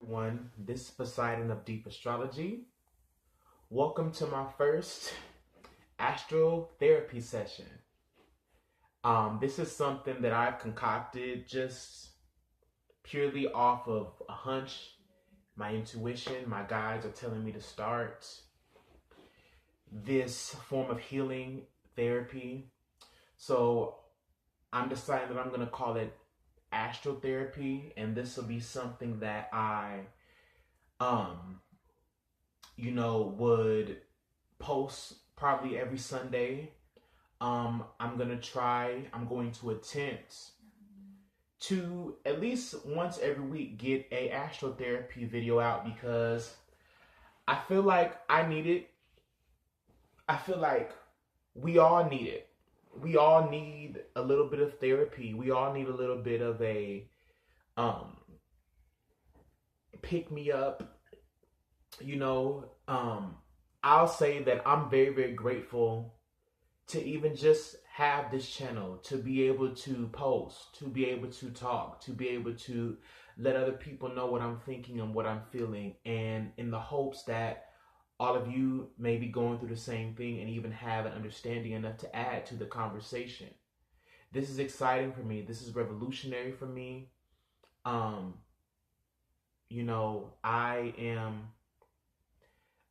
Everyone, this is Poseidon of Deep Astrology. Welcome to my first astral therapy session. This is something that I've concocted just purely off of a hunch, my intuition. My guides are telling me to start this form of healing therapy. So I'm deciding that I'm going to call it astral therapy, and this will be something that I um would post probably every Sunday. I'm going to attempt to at least once every week get a astrotherapy video out because I feel like I need it. I feel like we all need it. We all need a little bit of therapy. We all need a little bit of a um pick me up. You know, I'll say that I'm very, very grateful to even just have this channel, to be able to post, to be able to talk, to be able to let other people know what I'm thinking and what I'm feeling, and in the hopes that all of you may be going through the same thing and even have an understanding enough to add to the conversation. This is exciting for me. This is revolutionary for me. Um, I am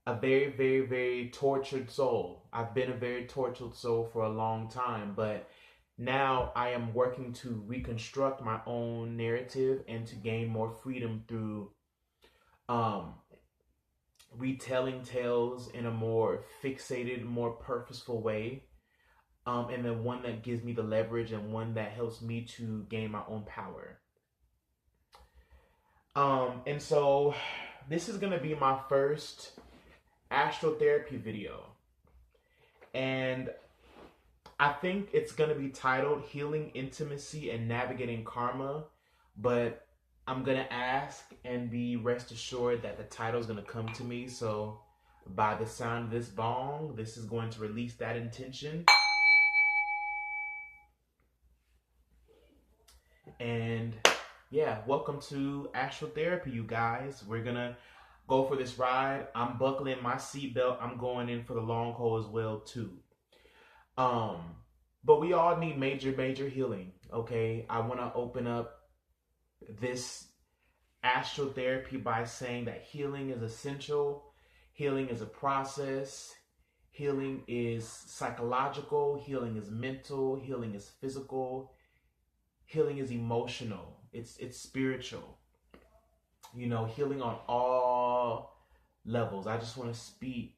a very, very, very tortured soul. I've been a very tortured soul for a long time, but now I am working to reconstruct my own narrative and to gain more freedom through um, retelling tales in a more fixated, more purposeful way. And then one that gives me the leverage and one that helps me to gain my own power. And so this is going to be my first astrotherapy video, and I think it's going to be titled Healing Intimacy and Navigating Karma, but I'm going to ask and be rest assured that the title is going to come to me. So by the sound of this bong, this is going to release that intention. And yeah, welcome to astral therapy, you guys. We're going to go for this ride. I'm buckling my seatbelt. I'm going in for the long haul as well too. But we all need major, major healing. Okay, I want to open up this astral therapy by saying that healing is essential. Healing is a process. Healing is psychological. Healing is mental. Healing is physical. Healing is emotional. It's spiritual. Healing on all levels. I just want to speak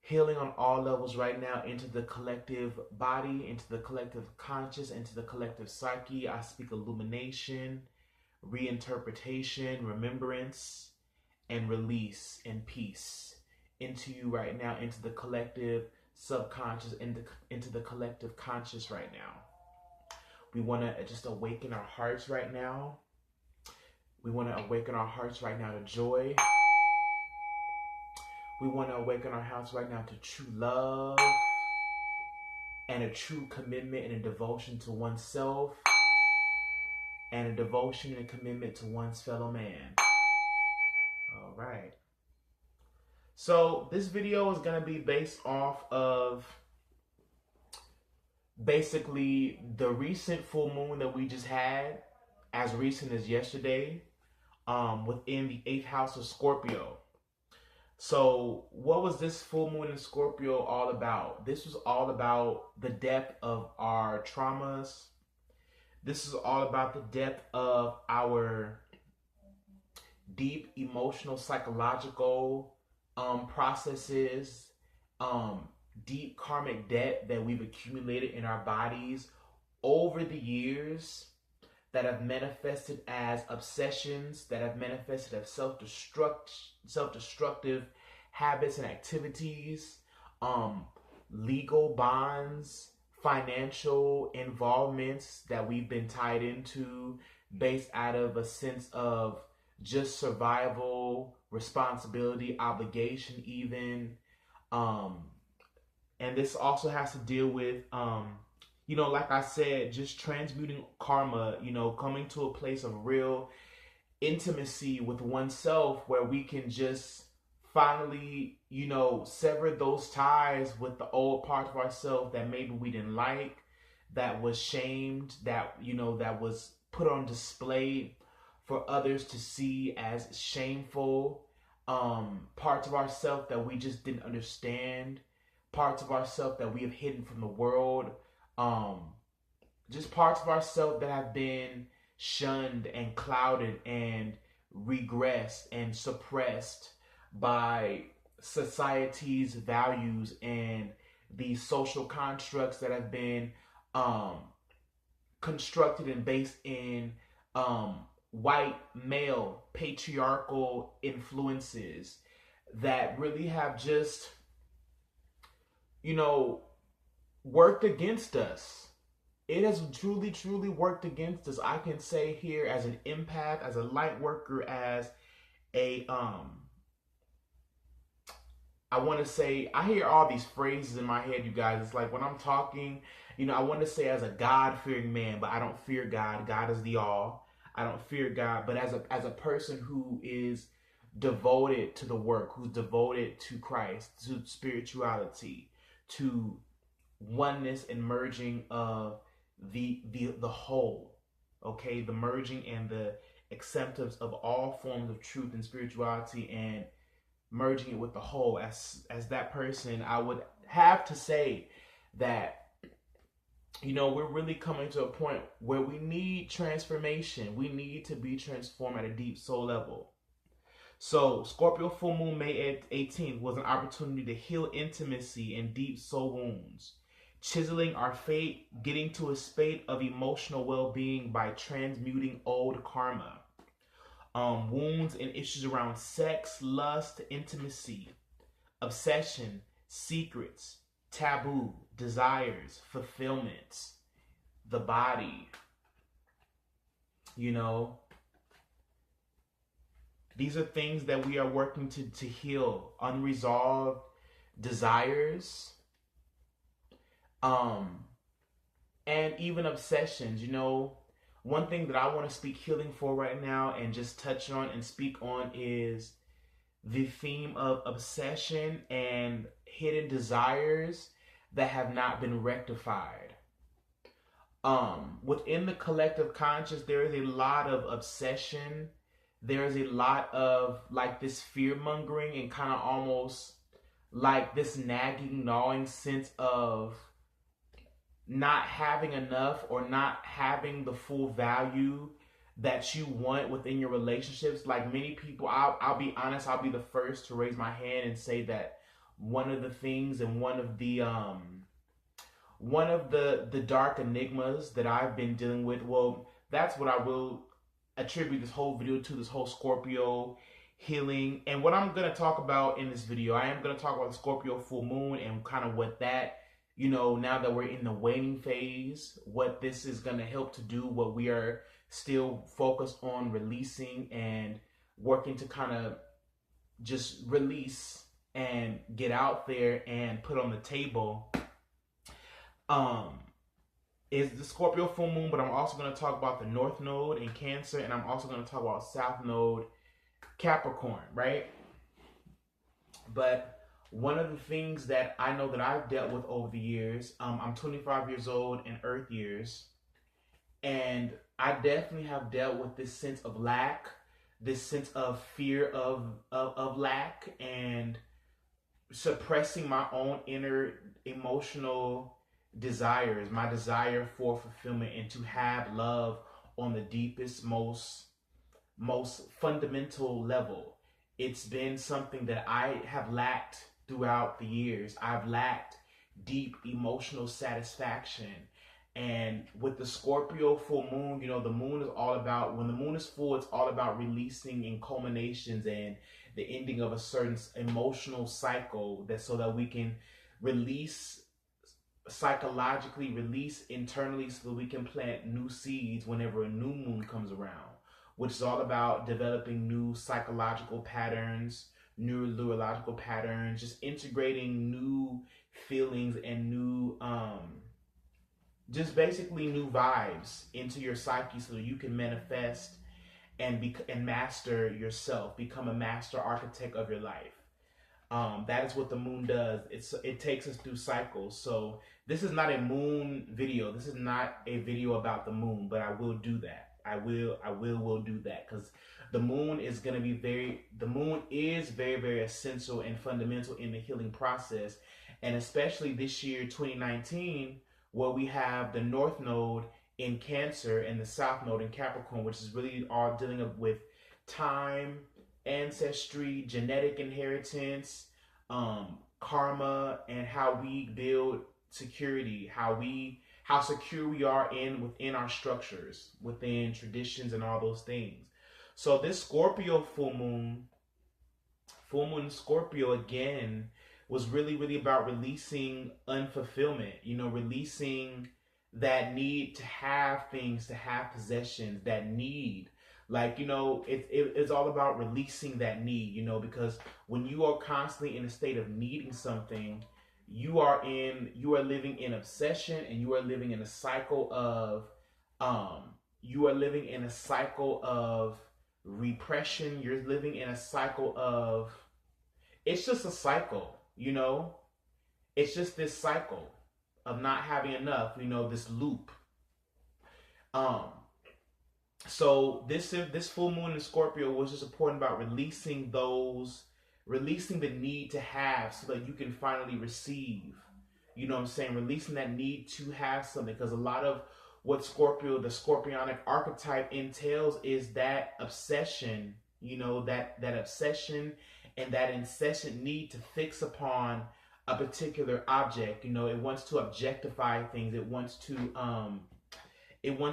healing on all levels right now into the collective body, into the collective conscious, into the collective psyche. I speak illumination, reinterpretation, remembrance, and release and peace into you right now, into the collective subconscious, into the collective conscious right now. We want to just awaken our hearts right now. We want to awaken our hearts right now to joy. We want to awaken our hearts right now to true love and a true commitment and a devotion to oneself and a devotion and a commitment to one's fellow man. All right. So this video is going to be based off of basically the recent full moon that we just had, as recent as yesterday, within the 8th house of Scorpio. So what was this full moon in Scorpio all about? This was all about the depth of our traumas. This is all about the depth of our deep emotional, psychological processes, deep karmic debt that we've accumulated in our bodies over the years, that have manifested as obsessions, that have manifested as self-destructive habits and activities, legal bonds, financial involvements that we've been tied into based out of a sense of just survival, responsibility, obligation even. And this also has to deal with like I said, just transmuting karma, coming to a place of real intimacy with oneself, where we can just finally, sever those ties with the old parts of ourselves that maybe we didn't like, that was shamed, that was put on display for others to see as shameful. Parts of ourselves that we just didn't understand, parts of ourselves that we have hidden from the world, um, just parts of ourselves that have been shunned and clouded and regressed and suppressed by society's values and these social constructs that have been um, constructed and based in um, white male patriarchal influences that really have just, you know, worked against us. It has truly, truly worked against us. I can say here, as an empath, as a light worker, as a I want to say, I hear all these phrases in my head, you guys. It's like when I'm talking, I want to say as a God-fearing man, but I don't fear God. God is the all. I don't fear God, but as a person who is devoted to the work, who's devoted to Christ, to spirituality, to oneness and merging of the whole, okay, the merging and the acceptance of all forms of truth and spirituality, and merging it with the whole. As that person, I would have to say that we're really coming to a point where we need transformation. We need to be transformed at a deep soul level. So Scorpio full moon May 18th was an opportunity to heal intimacy and deep soul wounds, chiseling our fate, getting to a state of emotional well-being by transmuting old karma. Wounds and issues around sex, lust, intimacy, obsession, secrets, taboo, desires, fulfillments, the body. These are things that we are working to heal. Unresolved desires, and even obsessions. One thing that I want to speak healing for right now and just touch on and speak on is the theme of obsession and hidden desires that have not been rectified. Within the collective conscious, there is a lot of obsession. There is a lot of like this fear mongering and kind of almost like this nagging, gnawing sense of not having enough or not having the full value that you want within your relationships. Like many people, I'll be honest, I'll be the first to raise my hand and say that one of the things and one of the dark enigmas that I've been dealing with, well, that's what I will attribute this whole video to, this whole Scorpio healing. And what I'm going to talk about in this video, I am going to talk about the Scorpio full moon and kind of what that, now that we're in the waiting phase, what this is going to help to do, what we are still focused on releasing and working to kind of just release and get out there and put on the table, is the Scorpio full moon. But I'm also going to talk about the North Node in Cancer, and I'm also going to talk about South Node Capricorn, right? But one of the things that I know that I've dealt with over the years, I'm 25 years old in Earth years, and I definitely have dealt with this sense of lack, this sense of fear of lack, and suppressing my own inner emotional desires, my desire for fulfillment and to have love on the deepest, most fundamental level. It's been something that I have lacked throughout the years. I've lacked deep emotional satisfaction. And with the Scorpio full moon, the moon is all about, when the moon is full, it's all about releasing and culminations and the ending of a certain emotional cycle, that so that we can release psychologically, release internally, so that we can plant new seeds whenever a new moon comes around, which is all about developing new psychological patterns, new neurological patterns, just integrating new feelings and new, just basically new vibes into your psyche so that you can manifest and master yourself, become a master architect of your life. That is what the moon does. It takes us through cycles. So this is not a moon video. This is not a video about the moon, but I will do that. I will do that, because the moon is going to be the moon is very, very essential and fundamental in the healing process. And especially this year, 2019, where we have the North Node in Cancer and the South Node in Capricorn, which is really all dealing with time, ancestry, genetic inheritance, karma, and how we build security, how secure we are within our structures, within traditions, and all those things. So this Scorpio full moon Scorpio again, was really, really about releasing unfulfillment. Releasing that need to have things, to have possessions, that need. It's all about releasing that need, because when you are constantly in a state of needing something, you are living in obsession, and you are living in a cycle of repression. You're living in a cycle of, it's just a cycle, it's just this cycle of not having enough, this loop. So this full moon in Scorpio was just important about releasing the need to have, so that you can finally receive. You know what I'm saying? Releasing that need to have something, because a lot of what the Scorpionic archetype entails is that obsession, that obsession and that incessant need to fix upon a particular object. It wants to objectify things. It wants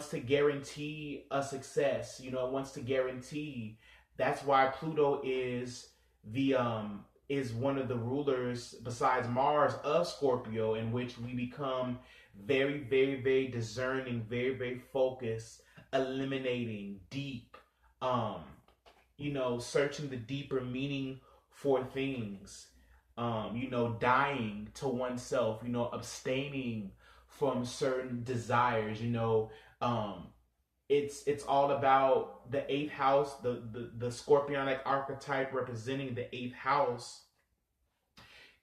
to guarantee a success. It wants to guarantee. That's why Pluto is one of the rulers, besides Mars, of Scorpio, in which we become very, very, very discerning, very, very focused, eliminating, deep, searching the deeper meaning for things, dying to oneself, abstaining from certain desires. It's all about the eighth house, the Scorpionic archetype representing the eighth house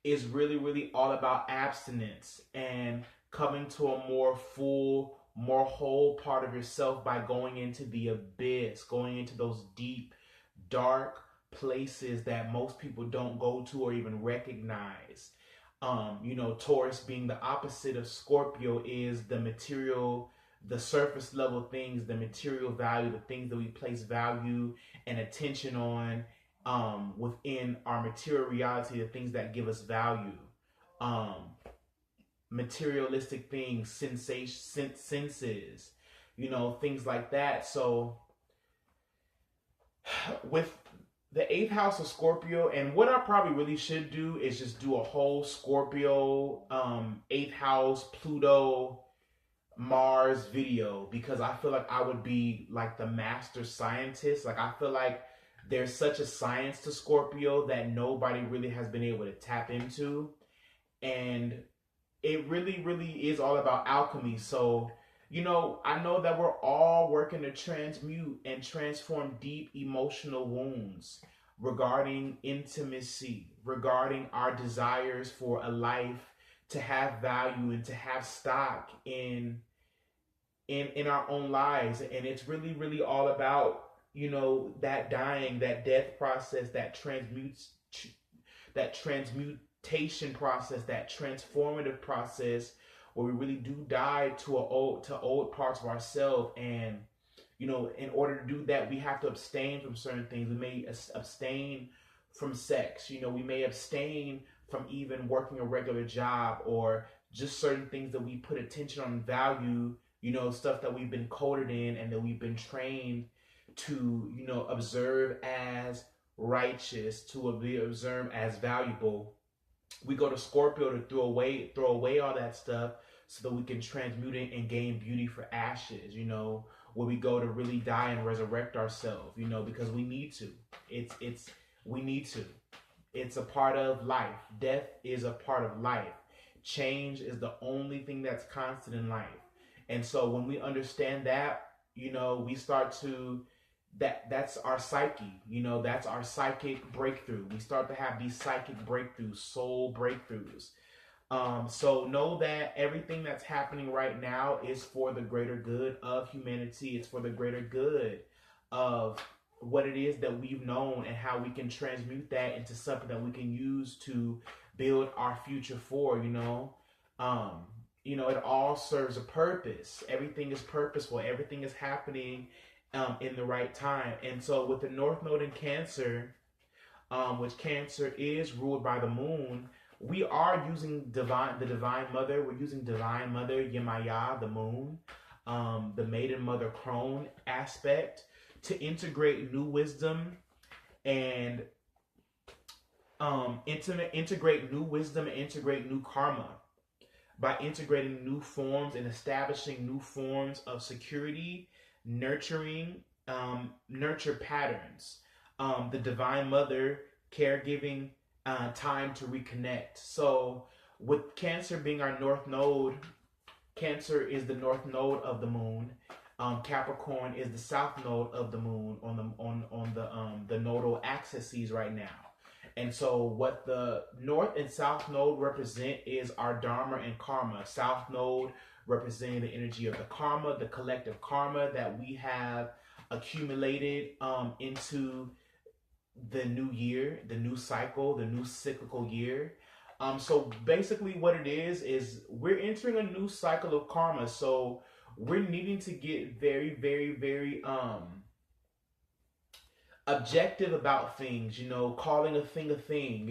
is really, really all about abstinence and coming to a more full, more whole part of yourself by going into the abyss, going into those deep, dark places that most people don't go to or even recognize. Taurus being the opposite of Scorpio is the material, the surface level things, the material value, the things that we place value and attention on within our material reality, the things that give us value. Materialistic things, senses, things like that. So with the eighth house of Scorpio, and what I probably really should do is just do a whole Scorpio, eighth house, Pluto, Mars video, because I feel like I would be like the master scientist. Like, I feel like there's such a science to Scorpio that nobody really has been able to tap into. And it really, really is all about alchemy. So, I know that we're all working to transmute and transform deep emotional wounds regarding intimacy, regarding our desires for a life to have value and to have stock in our own lives. And it's really, really all about, that dying, that death process, that transmutation process, that transformative process, where we really do die to old parts of ourselves. And in order to do that, we have to abstain from certain things. We may abstain from sex. We may abstain from even working a regular job, or just certain things that we put attention on and value, stuff that we've been coded in and that we've been trained to, observe as righteous, to observe as valuable. We go to Scorpio to throw away all that stuff, so that we can transmute it and gain beauty for ashes, where we go to really die and resurrect ourselves, because we need to. We need to. It's a part of life. Death is a part of life. Change is the only thing that's constant in life. And so when we understand that, we start to that's our psyche. You know, that's our psychic breakthrough. We start to have these psychic breakthroughs, soul breakthroughs. So know that everything that's happening right now is for the greater good of humanity. It's for the greater good of what it is that we've known and how we can transmute that into something that we can use to build our future for, Um, it all serves a purpose. Everything is purposeful. Everything is happening in the right time. And so with the North Node in Cancer, which Cancer is ruled by the moon, we are using the Divine Mother. We're using Divine Mother Yemaya, the moon, the Maiden Mother Crone aspect to integrate new wisdom and integrate new wisdom and integrate new karma by integrating new forms and establishing new forms of security, nurturing, nurture patterns. The Divine Mother caregiving, time to reconnect. So, with Cancer being our North Node, Cancer is the North Node of the Moon. Capricorn is the South Node of the Moon on the nodal axes right now. And so what the North and South Node represent is our Dharma and Karma. South Node representing the energy of the karma, the collective karma that we have accumulated into the new year, the new cycle, the new cyclical year. So basically what it is we're entering a new cycle of karma. So we're needing to get very, very, very objective about things, calling a thing,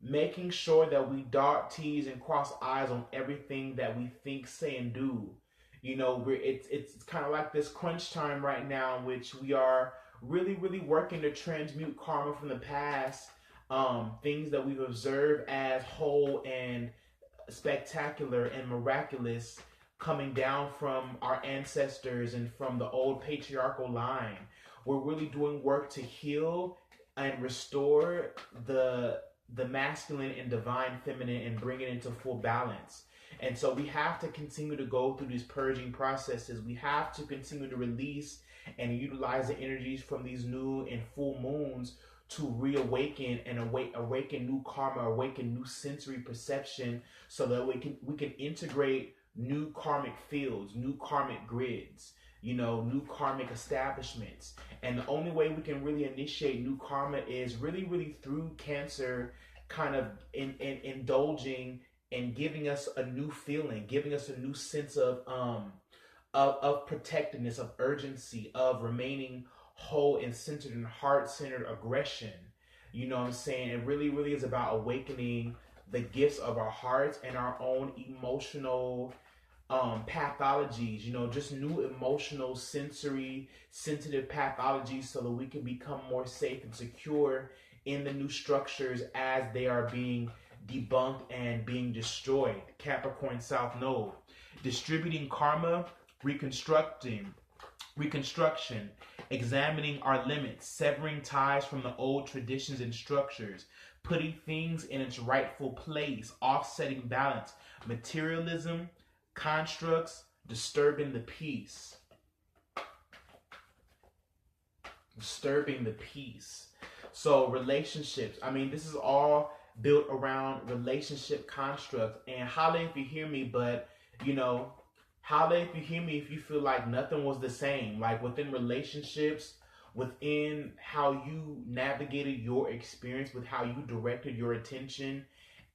making sure that we dot T's and cross I's on everything that we think, say, and do. It's kind of like this crunch time right now, in which we are really, really working to transmute karma from the past, things that we've observed as whole and spectacular and miraculous coming down from our ancestors and from the old patriarchal line. We're really doing work to heal and restore the masculine and divine feminine and bring it into full balance. And so we have to continue to go through these purging processes. We have to continue to release and utilize the energies from these new and full moons to reawaken and awaken new karma, awaken new sensory perception, so that we can integrate new karmic fields, new karmic grids, new karmic establishments. And the only way we can really initiate new karma is really, really through Cancer kind of indulging and giving us a new feeling, giving us a new sense of protectiveness, of urgency, of remaining whole and centered in heart-centered aggression. You know what I'm saying? It really, really is about awakening the gifts of our hearts and our own emotional pathologies, just new emotional, sensory, sensitive pathologies, so that we can become more safe and secure in the new structures as they are being debunked and being destroyed. Capricorn South Node. Distributing karma, reconstruction, examining our limits, severing ties from the old traditions and structures, putting things in its rightful place, offsetting balance, materialism, constructs, disturbing the peace. Disturbing the peace. So relationships, this is all built around relationship constructs. And holla if you hear me, but holla if you hear me if you feel like nothing was the same. Like within relationships, within how you navigated your experience, with how you directed your attention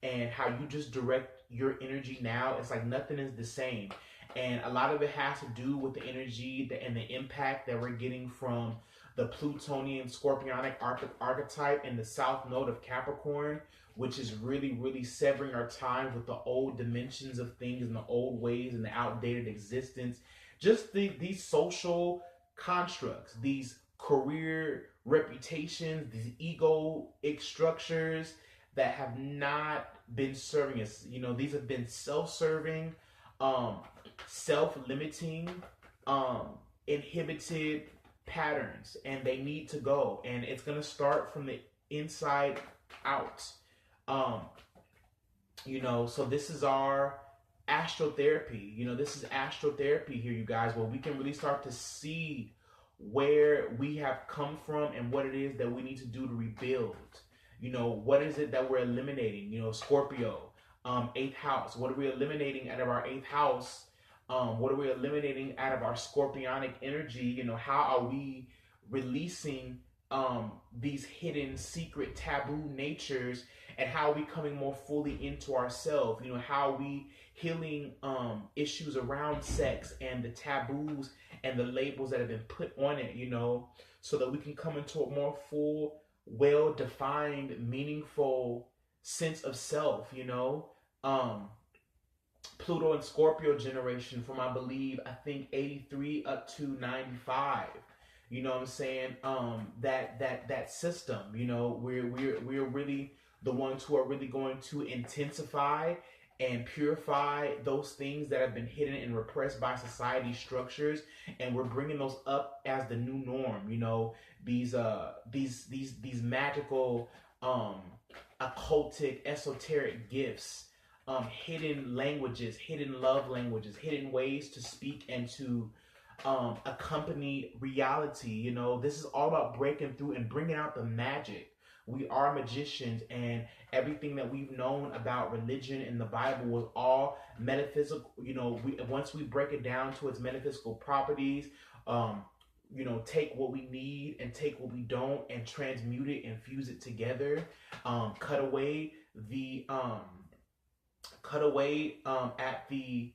and how you just direct your energy now, it's like nothing is the same. And a lot of it has to do with the energy and the impact that we're getting from the Plutonian Scorpionic archetype and the South Node of Capricorn, which is really, really severing our time with the old dimensions of things and the old ways and the outdated existence. Just these social constructs, these career reputations, these egoic structures that have not been serving us. These have been self-serving, self-limiting, inhibited patterns, and they need to go. And it's going to start from the inside out. So this is our astrotherapy. This is astrotherapy here, you guys, where we can really start to see where we have come from and what it is that we need to do to rebuild. What is it that we're eliminating? Scorpio, eighth house. What are we eliminating out of our eighth house? What are we eliminating out of our scorpionic energy? How are we releasing these hidden, secret, taboo natures, and how are we coming more fully into ourselves? How are we healing issues around sex and the taboos and the labels that have been put on it, so that we can come into a more full, well-defined, meaningful sense of self, Pluto and Scorpio generation from, I think 83 up to 95. You know what I'm saying? That system, we're really the ones who are really going to intensify and purify those things that have been hidden and repressed by society structures, and we're bringing those up as the new norm. These magical, occultic, esoteric gifts, hidden languages, hidden love languages, hidden ways to speak and to accompany reality. This is all about breaking through and bringing out the magic. We are magicians, and everything that we've known about religion in the Bible was all metaphysical. Once we break it down to its metaphysical properties, take what we need and take what we don't and transmute it and fuse it together. Cut away at the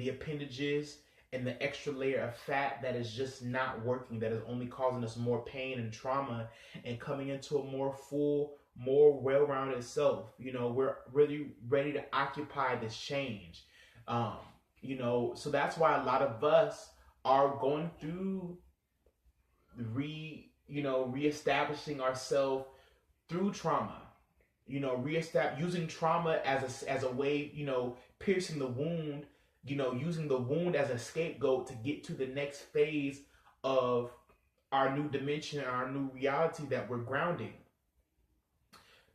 appendages and the extra layer of fat that is just not working, that is only causing us more pain and trauma, and coming into a more full, more well-rounded self. We're really ready to occupy this change. So that's why a lot of us are going through reestablishing ourselves through trauma. Using trauma as a way, piercing the wound, using the wound as a scapegoat to get to the next phase of our new dimension, our new reality that we're grounding.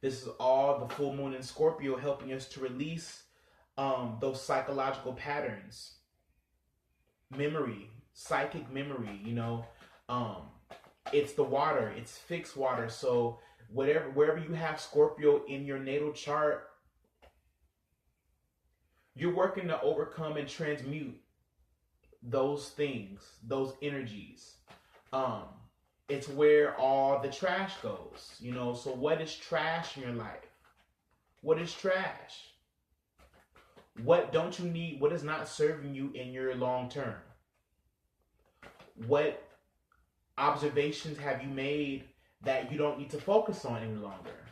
This is all the full moon in Scorpio helping us to release those psychological patterns, memory, psychic memory. It's the water, it's fixed water. So wherever you have Scorpio in your natal chart, you're working to overcome and transmute those things, those energies. It's where all the trash goes. So what is trash in your life? What is trash? What don't you need? What is not serving you in your long term? What observations have you made that you don't need to focus on any longer?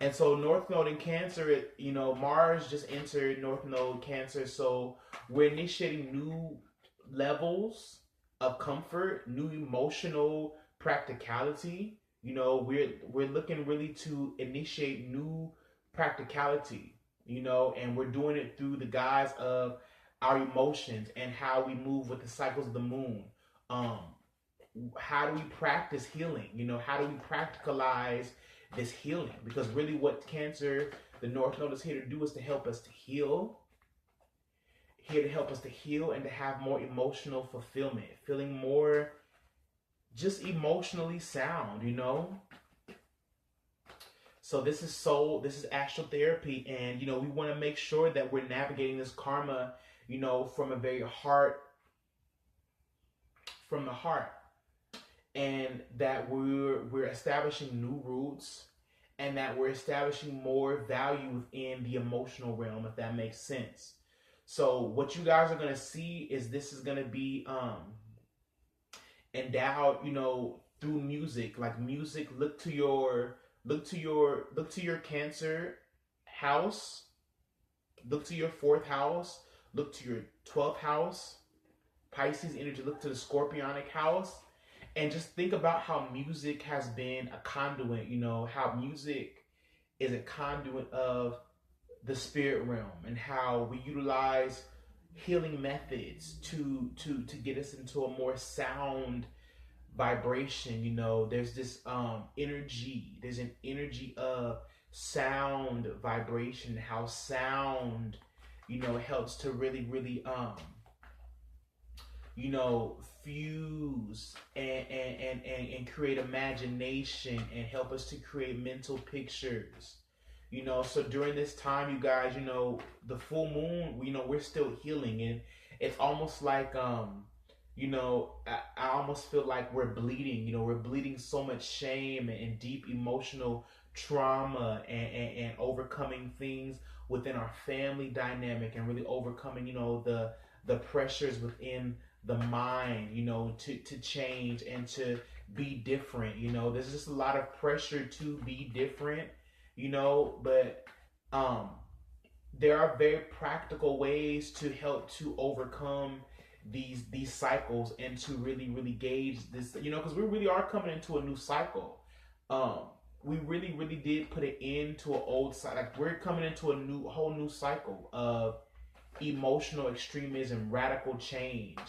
And so North Node in Cancer, Mars just entered North Node Cancer. So we're initiating new levels of comfort, new emotional practicality. We're looking really to initiate new practicality, and we're doing it through the guise of our emotions and how we move with the cycles of the moon. How do we practice healing? How do we practicalize this healing? Because really what Cancer, the North Node, is here to do is to help us to heal. Here to help us to heal and to have more emotional fulfillment, feeling more just emotionally sound, So this is astral therapy, and we want to make sure that we're navigating this karma, from a very from the heart, and that we're establishing new roots, and that we're establishing more value within the emotional realm, if that makes sense. So what you guys are gonna see is this is gonna be endowed, through music. Like music, look to your Cancer house, look to your 4th house, look to your 12th house, Pisces energy, look to the Scorpionic house, and just think about how music has been a conduit, how music is a conduit of the spirit realm, and how we utilize healing methods to get us into a more sound vibration. There's this energy, there's an energy of sound vibration, how sound helps to really, really, fuse and create imagination and help us to create mental pictures. So during this time, you guys, the full moon, we're still healing, and it's almost like, I almost feel like we're bleeding. We're bleeding so much shame and deep emotional trauma, and overcoming things within our family dynamic, and really overcoming, the pressures within the mind, to change and to be different. There's just a lot of pressure to be different, but um there are very practical ways to help to overcome these cycles, and to really, really gauge this, because we really are coming into a new cycle. um we really, really did put an end to an old cycle. Like, we're coming into a whole new cycle of emotional extremism, radical change,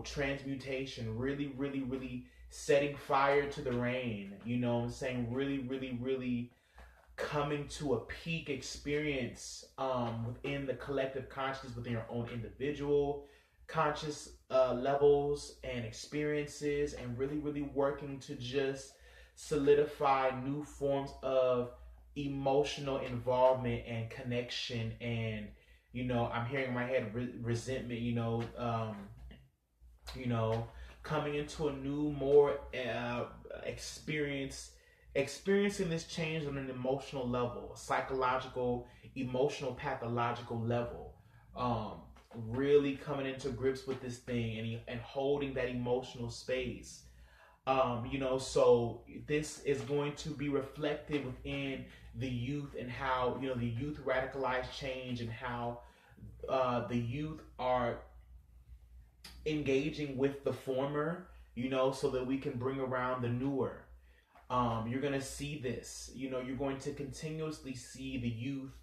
transmutation, really, really, really setting fire to the rain, I'm saying, really, really, really coming to a peak experience, within the collective consciousness, within your own individual conscious levels and experiences, and really, really working to just solidify new forms of emotional involvement and connection. And I'm hearing in my head resentment, you know coming into a new, more experiencing this change on an emotional level, psychological, emotional, pathological level. Really coming into grips with this thing, and holding that emotional space. So this is going to be reflected within the youth, and how, the youth radicalized change, and how the youth are engaging with the former, so that we can bring around the newer. You're going to see this, you're going to continuously see the youth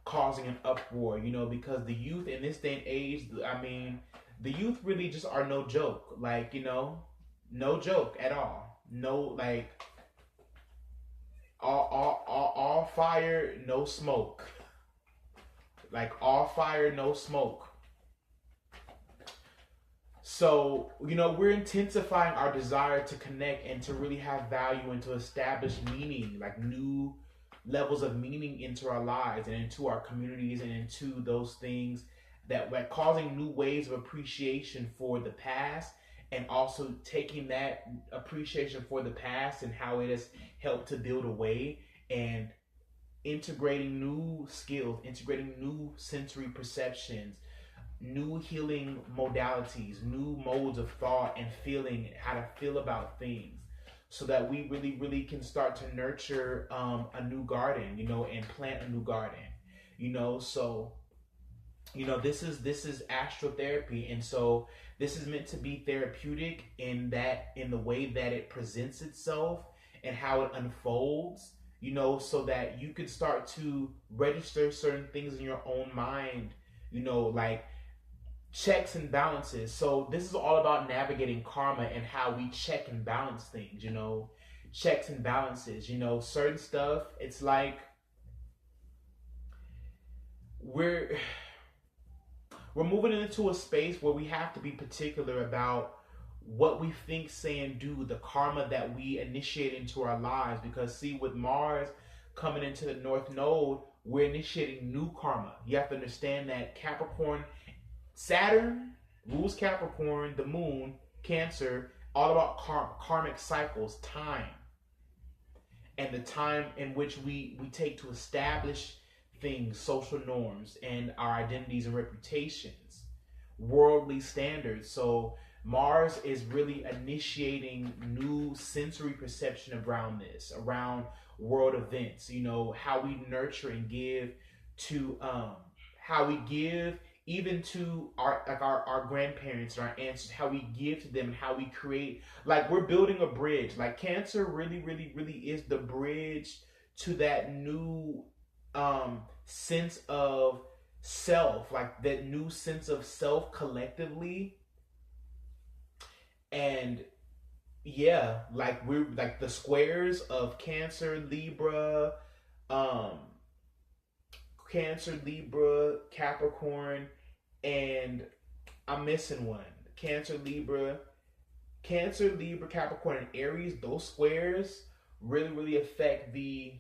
causing an uproar, because the youth in this day and age, I mean, the youth really just are no joke. Like, no joke at all. No, like, all fire, no smoke. Like, all fire, no smoke. So, we're intensifying our desire to connect, and to really have value, and to establish meaning, like new levels of meaning into our lives, and into our communities, and into those things that causing new waves of appreciation for the past, and also taking that appreciation for the past and how it has helped to build a way, and integrating new skills, integrating new sensory perceptions, new healing modalities, new modes of thought and feeling, how to feel about things, so that we really, really can start to nurture a new garden, and plant a new garden, So, this is astrotherapy, and so this is meant to be therapeutic in the way that it presents itself and how it unfolds, so that you could start to register certain things in your own mind, like checks and balances. So this is all about navigating karma and how we check and balance things, checks and balances, certain stuff. It's like we're moving into a space where we have to be particular about what we think, say, and do, the karma that we initiate into our lives. Because, see, with Mars coming into the North Node, we're initiating new karma. You have to understand that Saturn rules Capricorn, the moon, Cancer, all about karmic cycles, time, and the time in which we take to establish things, social norms, and our identities and reputations, worldly standards. So Mars is really initiating new sensory perception around this, around world events, how we nurture and give to, how we give even to our grandparents and our ancestors, how we give to them, and how we create, like, we're building a bridge. Like, Cancer really, really, really is the bridge to that new sense of self, like that new sense of self collectively. And yeah, like, we're like the squares of Cancer, Libra, Cancer, Libra, Capricorn, and I'm missing one. Cancer, Libra, Capricorn, and Aries. Those squares really, really affect the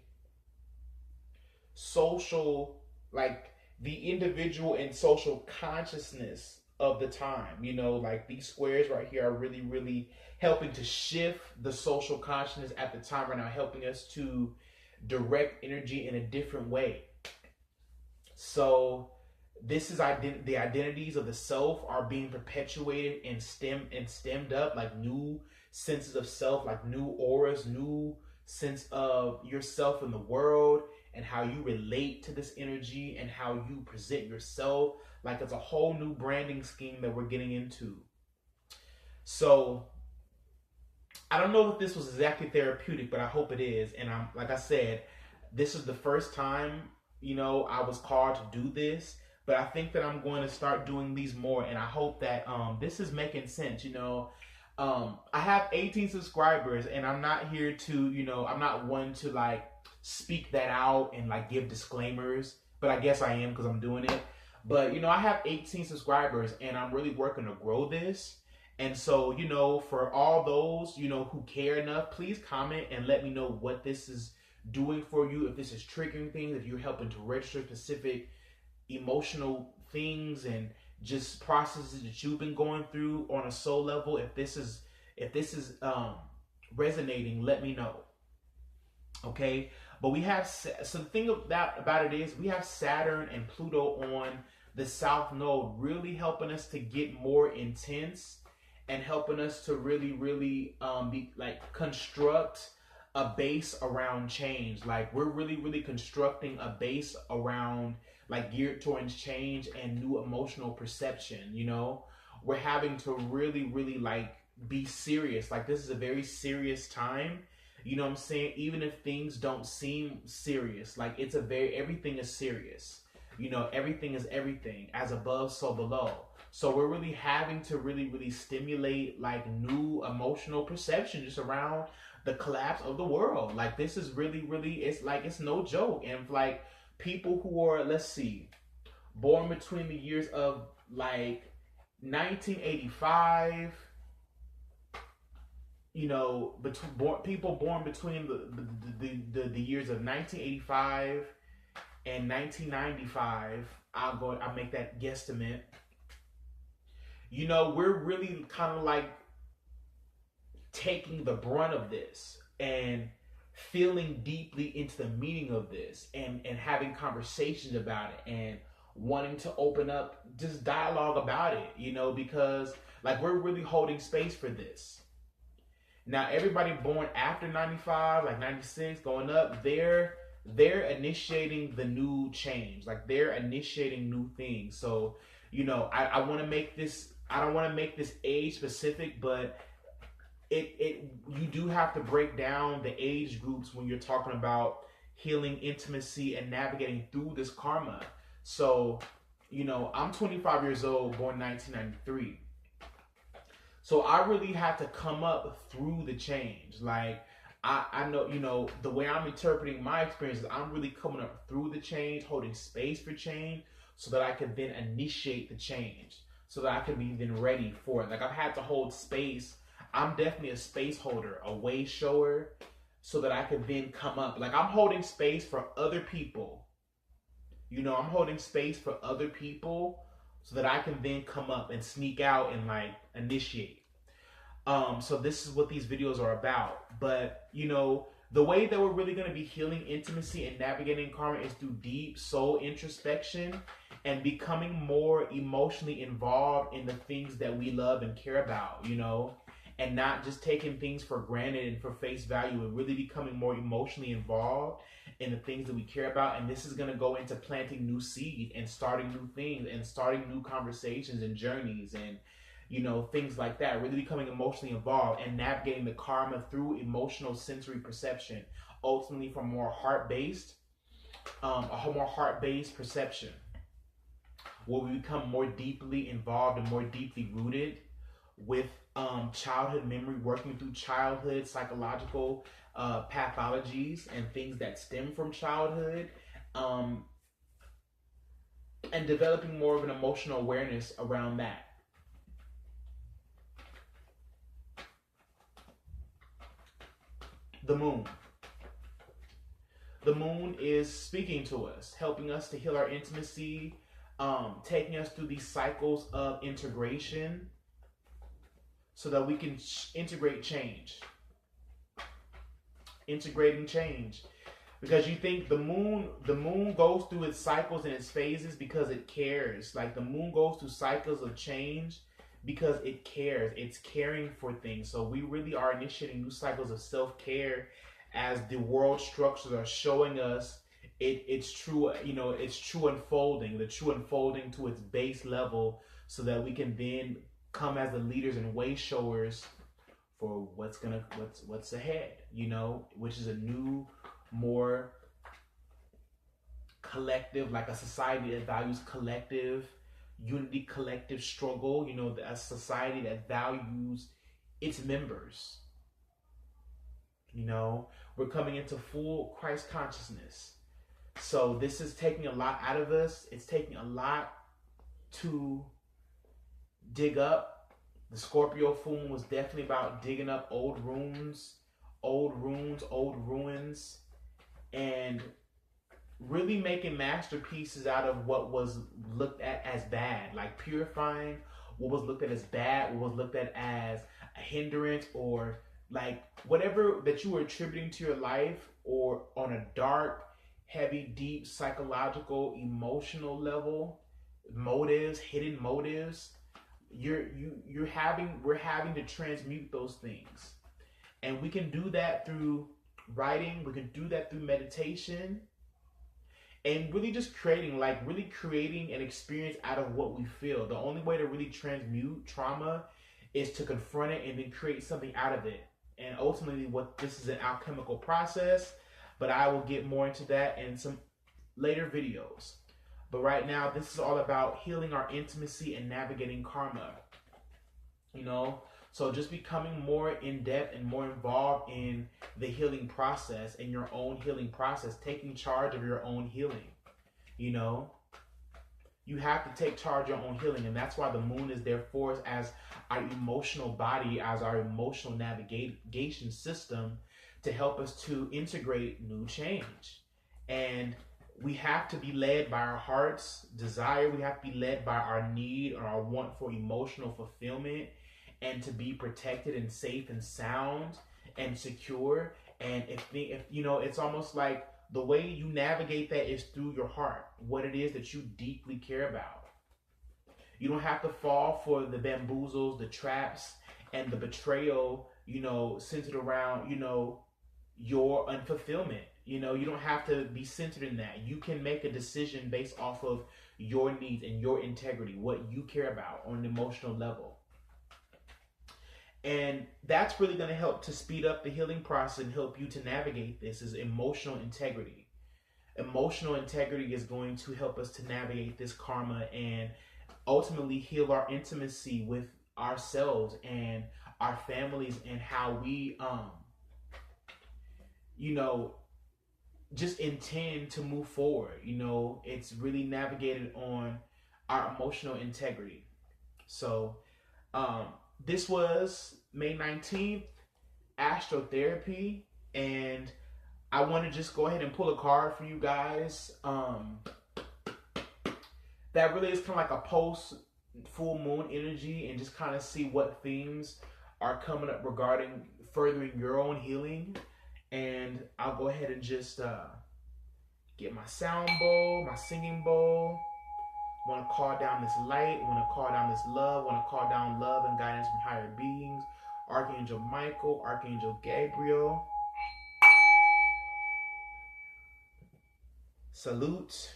social, like the individual and social consciousness of the time. You know, like these squares right here are really, really helping to shift the social consciousness at the time right now, helping us to direct energy in a different way. So this is the identities of the self are being perpetuated and stemmed up, like new senses of self, like new auras, new sense of yourself in the world, and how you relate to this energy and how you present yourself. Like it's a whole new branding scheme that we're getting into. So I don't know if this was exactly therapeutic, but I hope it is. And I'm, like I said, this is the first time, you know, I was called to do this, but I think that I'm going to start doing these more. And I hope that this is making sense. You know, I have 18 subscribers, and I'm not here to, you know, I'm not one to like speak that out and like give disclaimers, but I guess I am because I'm doing it. But, you know, I have 18 subscribers, and I'm really working to grow this. And so, you know, for all those, you know, who care enough, please comment and let me know what this is doing for you. If this is triggering things, if you're helping to register specific emotional things and just processes that you've been going through on a soul level. If this is resonating, let me know. Okay, but we have some thing about it is we have Saturn and Pluto on the South Node, really helping us to get more intense and helping us to really, really be like construct a base around change. Like we're really, really constructing a base around like geared towards change and new emotional perception. You know, we're having to really, really like be serious. Like this is a very serious time. You know what I'm saying? Even if things don't seem serious, like it's a very, everything is serious. You know, everything is everything. As above, so below. So we're really having to really, really stimulate like new emotional perception just around the collapse of the world. Like this is really, really, it's like, it's no joke. And like people who are, let's see, born between the years of like 1985, you know, people born between the years of 1985 and 1995, I'll make that guesstimate. You know, we're really kind of like taking the brunt of this and feeling deeply into the meaning of this and having conversations about it and wanting to open up just dialogue about it, you know, because like we're really holding space for this. Now, everybody born after 95, like 96, going up, they're initiating the new change. Like they're initiating new things. So, you know, I want to make this, I don't want to make this age specific, but you do have to break down the age groups when you're talking about healing intimacy and navigating through this karma. So, you know, I'm 25 years old, born 1993. So I really had to come up through the change. Like I know, you know, the way I'm interpreting my experiences, I'm really coming up through the change, holding space for change so that I could then initiate the change, so that I could be then ready for it. Like I've had to hold space. I'm definitely a space holder, a way shower, so that I could then come up. Like I'm holding space for other people. You know, I'm holding space for other people so that I can then come up and sneak out and like initiate. So this is what these videos are about. But, you know, the way that we're really going to be healing intimacy and navigating karma is through deep soul introspection and becoming more emotionally involved in the things that we love and care about, you know, and not just taking things for granted and for face value, and really becoming more emotionally involved in the things that we care about. And this is going to go into planting new seed and starting new things and starting new conversations and journeys and, you know, things like that. Really becoming emotionally involved and navigating the karma through emotional sensory perception, ultimately from more heart-based, a more heart-based perception, where we become more deeply involved and more deeply rooted with childhood memory, working through childhood psychological pathologies and things that stem from childhood, and developing more of an emotional awareness around that. The moon. The moon is speaking to us, helping us to heal our intimacy, taking us through these cycles of integration so that we can integrate change. Integrating change. Because you think the moon goes through its cycles and its phases because it cares. Like the moon goes through cycles of change because it cares. It's caring for things. So we really are initiating new cycles of self-care as the world structures are showing us it's true, it's true unfolding, the true unfolding to its base level, so that we can then come as the leaders and way showers for what's ahead, which is a new, more collective, like a society that values collective unity, collective struggle, a society that values its members. We're coming into full Christ consciousness. So this is taking a lot out of us. It's taking a lot to dig up. The Scorpio full moon was definitely about digging up old ruins, old ruins, and really making masterpieces out of what was looked at as bad, like purifying what was looked at as bad, what was looked at as a hindrance, or like whatever that you were attributing to your life, or on a dark, heavy, deep, psychological, emotional level, motives, hidden motives. We're having to transmute those things. And we can do that through writing, we can do that through meditation, and really just creating an experience out of what we feel. The only way to really transmute trauma is to confront it and then create something out of it. And ultimately, this is an alchemical process, but I will get more into that in some later videos. But right now, this is all about healing our intimacy and navigating karma. So just becoming more in depth and more involved in the healing process, in your own healing process, taking charge of your own healing. You have to take charge of your own healing, and that's why the moon is there for us as our emotional body, as our emotional navigation system, to help us to integrate new change. And we have to be led by our heart's desire. We have to be led by our need or our want for emotional fulfillment, and to be protected and safe and sound and secure. And if it's almost like the way you navigate that is through your heart, what it is that you deeply care about. You don't have to fall for the bamboozles, the traps, and the betrayal, centered around, your unfulfillment. You don't have to be centered in that. You can make a decision based off of your needs and your integrity, what you care about on an emotional level. And that's really going to help to speed up the healing process and help you to navigate this, is emotional integrity. Emotional integrity is going to help us to navigate this karma and ultimately heal our intimacy with ourselves and our families, and how we, just intend to move forward. It's really navigated on our emotional integrity. So, this was May 19th, Astrotherapy, and I want to just go ahead and pull a card for you guys. That really is kind of like a post full moon energy, and just kind of see what themes are coming up regarding furthering your own healing. And I'll go ahead and just get my sound bowl, my singing bowl. Want to call down this light, want to call down this love, want to call down love and guidance from higher beings, Archangel Michael, Archangel Gabriel. Salute.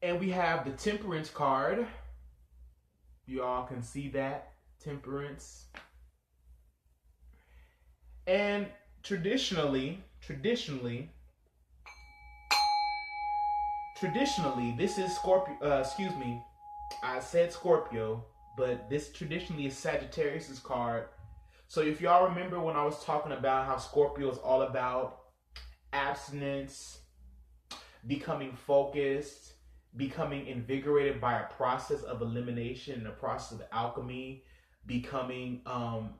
And we have the Temperance card. You all can see that. Temperance. And traditionally, this is Scorpio. Excuse me, I said Scorpio, but this traditionally is Sagittarius's card. So if y'all remember when I was talking about how Scorpio is all about abstinence, becoming focused, becoming invigorated by a process of elimination, a process of alchemy, becoming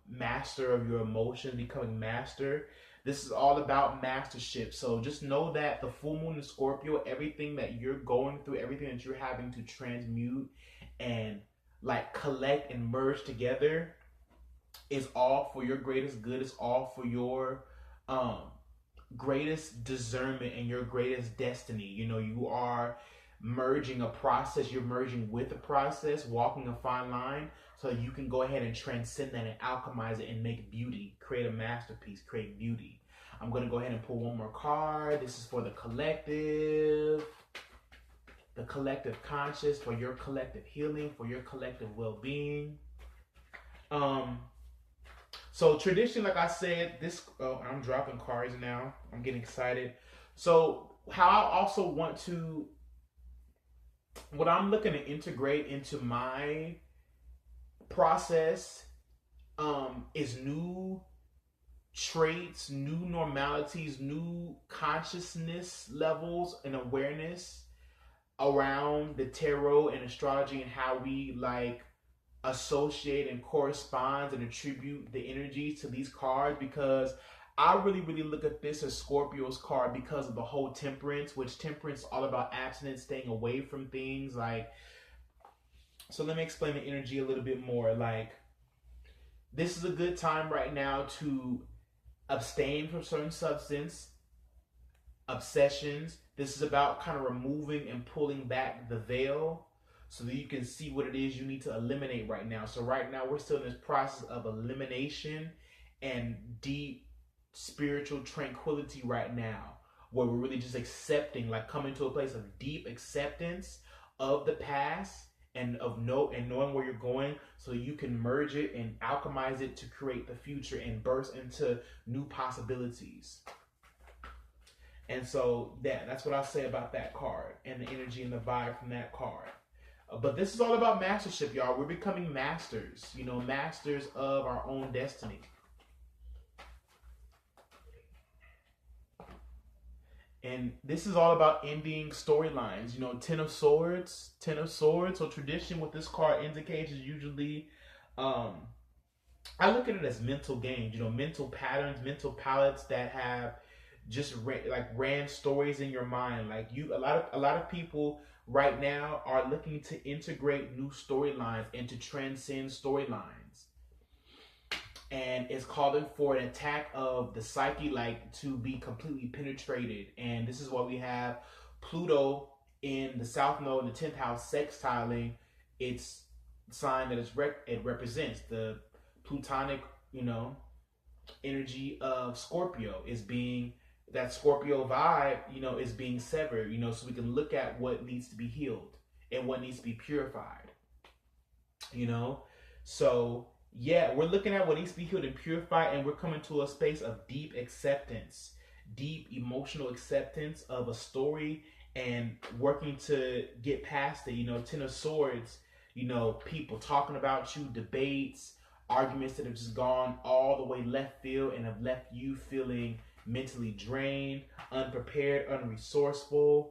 master of your emotions, becoming master. This is all about mastership. So just know that the full moon in Scorpio, everything that you're going through, everything that you're having to transmute and like collect and merge together is all for your greatest good. It's all for your um greatest discernment and your greatest destiny. You know, you are merging a process, you're merging with a process, walking a fine line so you can go ahead and transcend that and alchemize it and make beauty, create a masterpiece, create beauty. I'm going to go ahead and pull one more card. This is for the collective conscious, for your collective healing, for your collective well-being. So tradition, like I said, this, I'm dropping cards now. I'm getting excited. So how I also want to, what I'm looking to integrate into my process is new traits, new normalities, new consciousness levels and awareness around the tarot and astrology and how we like associate and correspond and attribute the energies to these cards, because I really look at this as Scorpio's card because of the whole temperance, which temperance is all about abstinence, staying away from things like. So let me explain the energy a little bit more. Like, this is a good time right now to abstain from certain substance, obsessions. This is about kind of removing and pulling back the veil so that you can see what it is you need to eliminate right now. So right now we're still in this process of elimination and deep spiritual tranquility right now, where we're really just accepting, like coming to a place of deep acceptance of the past and knowing where you're going, so you can merge it and alchemize it to create the future and burst into new possibilities. And so that's what I'll say about that card and the energy and the vibe from that card. But this is all about mastership, y'all. We're becoming masters, masters of our own destiny. And this is all about ending storylines. Ten of Swords. So tradition, what this card indicates is usually, I look at it as mental games, mental patterns, mental palettes that have just ran stories in your mind. Like a lot of people right now are looking to integrate new storylines and to transcend storylines. And it's calling for an attack of the psyche, like to be completely penetrated. And this is why we have Pluto in the South Node in the 10th house sextiling its sign that it represents. The Plutonic, energy of Scorpio is being, that Scorpio vibe, is being severed, so we can look at what needs to be healed and what needs to be purified, So yeah, we're looking at what needs to be healed and purified, and we're coming to a space of deep acceptance, deep emotional acceptance of a story and working to get past it. Ten of Swords, people talking about you, debates, arguments that have just gone all the way left field and have left you feeling mentally drained, unprepared, unresourceful,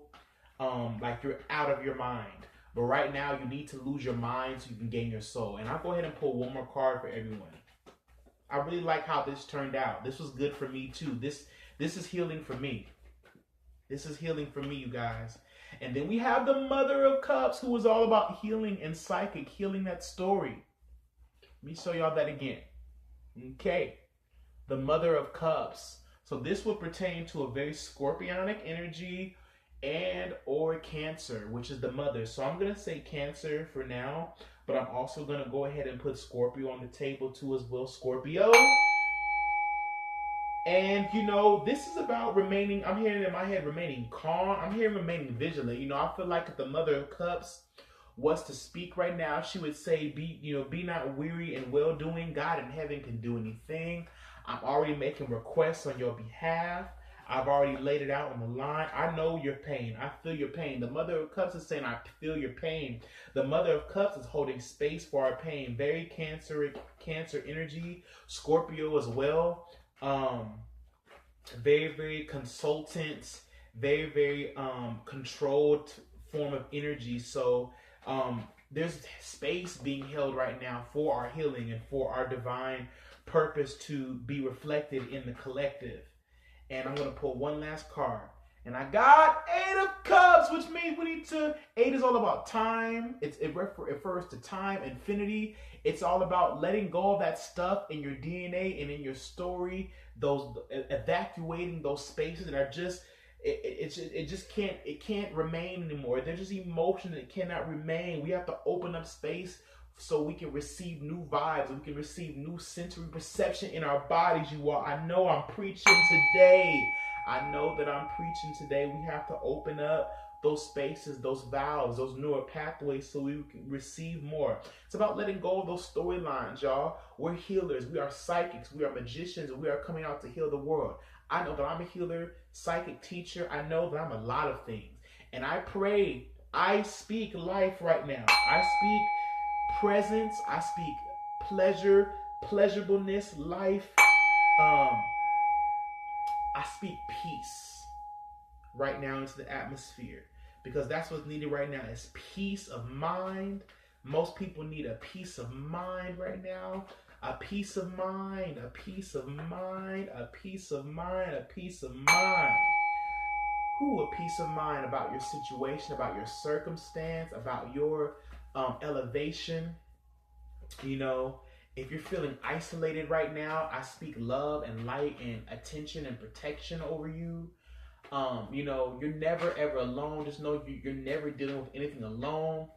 like you're out of your mind. But right now, you need to lose your mind so you can gain your soul. And I'll go ahead and pull one more card for everyone. I really like how this turned out. This was good for me too. This is healing for me. This is healing for me, you guys. And then we have the Mother of Cups, who is all about healing and psychic, healing that story. Let me show y'all that again. Okay. The Mother of Cups. So this would pertain to a very scorpionic energy and or Cancer, which is the mother. So I'm going to say Cancer for now, but I'm also going to go ahead and put Scorpio on the table too as well. Scorpio. And, this is about remaining, I'm hearing in my head, remaining calm. I'm hearing remaining vigilant. I feel like if the Mother of Cups was to speak right now, she would say, be not weary in well-doing. God in heaven can do anything. I'm already making requests on your behalf. I've already laid it out on the line. I know your pain. I feel your pain. The Mother of Cups is saying, I feel your pain. The Mother of Cups is holding space for our pain. Very cancer energy. Scorpio as well. Very, very consultant. Very, very controlled form of energy. So there's space being held right now for our healing and for our divine purpose to be reflected in the collective. And I'm going to pull one last card. And I got 8 of Cups, which means we need to... 8 is all about time. It refers to time, infinity. It's all about letting go of that stuff in your DNA and in your story. Those evacuating those spaces that are just... It can't remain anymore. They're just emotions that cannot remain. We have to open up space so we can receive new vibes, we can receive new sensory perception in our bodies, you all. I know I'm preaching today. I know that I'm preaching today. We have to open up those spaces, those valves, those neural pathways so we can receive more. It's about letting go of those storylines, y'all. We're healers. We are psychics. We are magicians. And we are coming out to heal the world. I know that I'm a healer, psychic teacher. I know that I'm a lot of things. And I pray, I speak life right now. I speak presence, I speak pleasure, pleasurableness, life. I speak peace right now into the atmosphere, because that's what's needed right now is peace of mind. Most people need a peace of mind right now. A peace of mind, a peace of mind, a peace of mind, a peace of mind. A peace of mind about your situation, about your circumstance, about your elevation. You know, if you're feeling isolated right now, I speak love and light and attention and protection over you. You know, you're never ever alone. Just know you're never dealing with anything alone.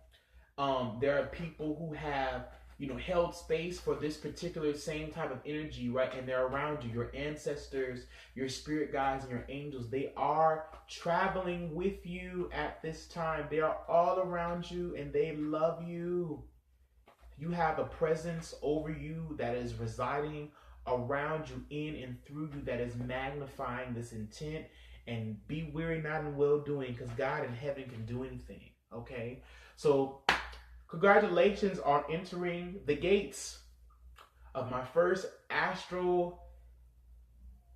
There are people who have, you know, held space for this particular same type of energy, right? And they're around you. Your ancestors, your spirit guides, and your angels, they are traveling with you at this time. They are all around you and they love you. You have a presence over you that is residing around you, in and through you, that is magnifying this intent. And be weary not in well-doing, because God in heaven can do anything, okay? So congratulations on entering the gates of my first astral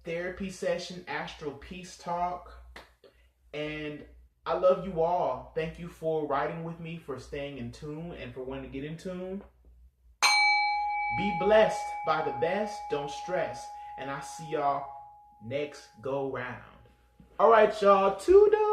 therapy session, astral peace talk. And I love you all. Thank you for riding with me, for staying in tune, and for wanting to get in tune. Be blessed by the best. Don't stress. And I see y'all next go round. All right, y'all. Toodles.